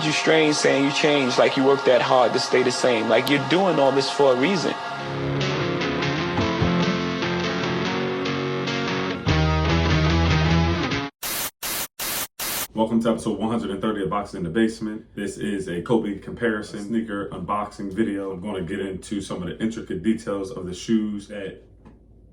at you strange saying you changed, like you worked that hard to stay the same. Like you're doing all this for a reason. Welcome to episode 130 of Boxing in the Basement. This is a Kobe comparison sneaker unboxing video. I'm going to get into some of the intricate details of the shoes that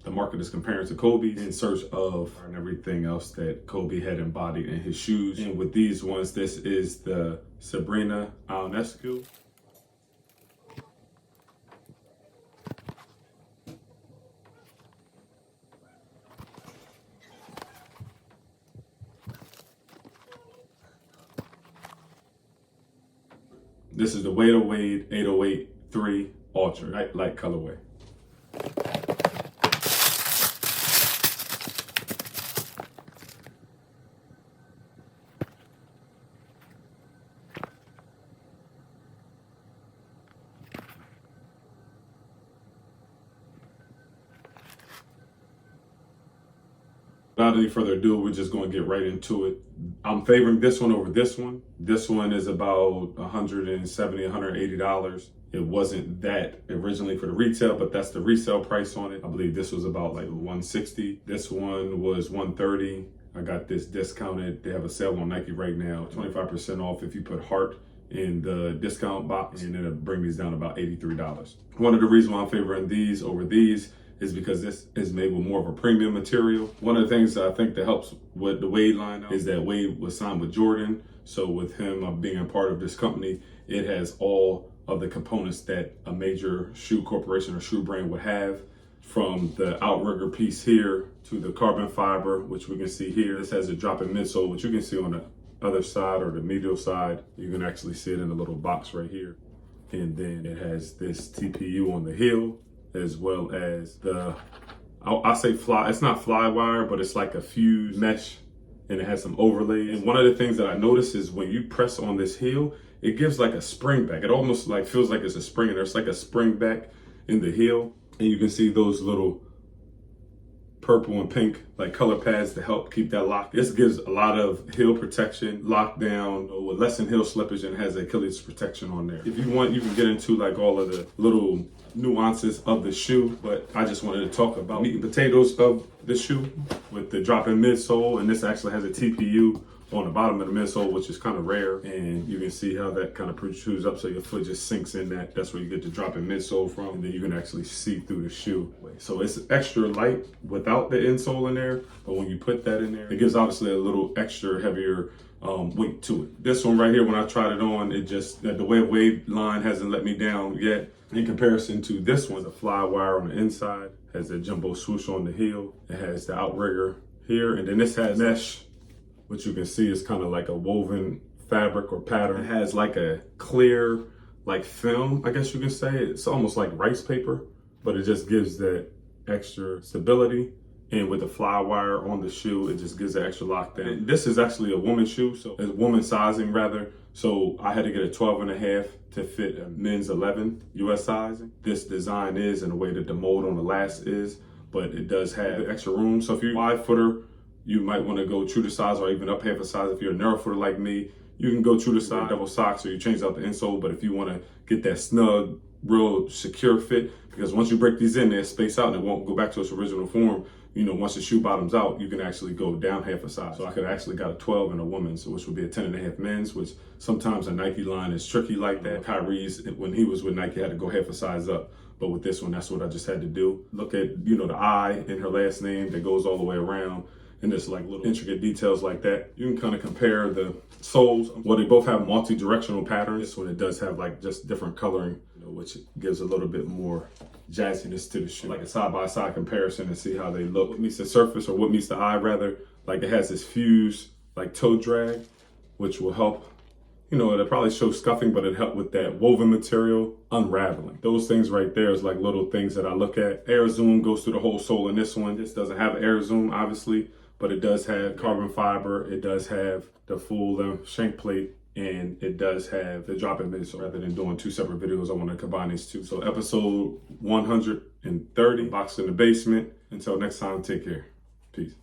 the market is comparing to Kobe in search of and everything else that Kobe had embodied in his shoes. And with these ones, this is the Sabrina Ionescu. This is the Wade 808 3 Ultra light colorway. Without any further ado, we're just going to get right into it. I'm favoring this one over this one. This one is about $170, $180. It wasn't that originally for the retail, but that's the resale price on it. I believe this was about like $160. This one was $130. I got this discounted. They have a sale on Nike right now, 25% off if you put heart in the discount box, and it'll bring these down to about $83. One of the reasons why I'm favoring these over these is because this is made with more of a premium material. One of the things that I think that helps with the Wade line is that Wade was signed with Jordan. So with him being a part of this company, it has all of the components that a major shoe corporation or shoe brand would have, from the outrigger piece here to the carbon fiber, which we can see here. This has a drop-in midsole, which you can see on the other side or the medial side. You can actually see it in the little box right here. And then it has this TPU on the heel, as well as the, I say fly, it's not fly wire, but it's like a fused mesh, and it has some overlays. And one of the things that I noticed is when you press on this heel, it gives like a spring back. It almost like feels like it's a spring, and there's like a spring back in the heel. And you can see those little purple and pink like color pads to help keep that lock. This gives a lot of heel protection, lockdown, with less than heel slippage, and has Achilles protection on there. If you want, you can get into like all of the little nuances of the shoe, but I just wanted to talk about meat and potatoes of the shoe with the drop-in midsole. And this actually has a TPU on the bottom of the midsole, which is kind of rare, and you can see how that kind of protrudes up so your foot just sinks in that. That's where you get the drop-in midsole from, and then you can actually see through the shoe. So it's extra light without the insole in there, but when you put that in there, it gives obviously a little extra heavier weight to it. This one right here, when I tried it on, it just, the Wade line hasn't let me down yet. In comparison to this one, the fly wire on the inside, has a jumbo swoosh on the heel. It has the outrigger here, and then this has mesh, which you can see is kind of like a woven fabric or pattern. It has like a clear, like film, I guess you can say. It's almost like rice paper, but it just gives that extra stability. And with the fly wire on the shoe, it just gives that extra lockdown. And this is actually a woman's shoe, so it's woman sizing rather. So I had to get a 12.5 to fit a men's 11 US sizing. This design is in the way that the mold on the last is, but it does have extra room. So if you're a wide footer, you might want to go true to size or even up half a size. If you're a narrow footer like me, you can go true to size, double socks, or you change out the insole. But if you want to get that snug, real secure fit, because once you break these in, they space out and it won't go back to its original form. You know, once the shoe bottoms out, you can actually go down half a size. So I could actually got a 12 in a woman's, which would be a 10.5 men's, which sometimes a Nike line is tricky like that. Kyrie's, when he was with Nike, had to go half a size up. But with this one, that's what I just had to do. Look at, you know, the I in her last name that goes all the way around. And there's like little intricate details like that. You can kind of compare the soles. Well, they both have multi-directional patterns. This one, it does have like just different coloring, you know, which gives a little bit more jazziness to the shoe. Like a side-by-side comparison and see how they look. What meets the surface, or what meets the eye rather. Like it has this fused like toe drag, which will help, you know, it'll probably show scuffing, but it help with that woven material unraveling. Those things right there is like little things that I look at. Air zoom goes through the whole sole in this one. This doesn't have air zoom, obviously, but it does have carbon fiber. It does have the full length shank plate, and it does have the drop-in midsole. Rather than doing two separate videos, I want to combine these two. So episode 130, Box in the Basement. Until next time, take care. Peace.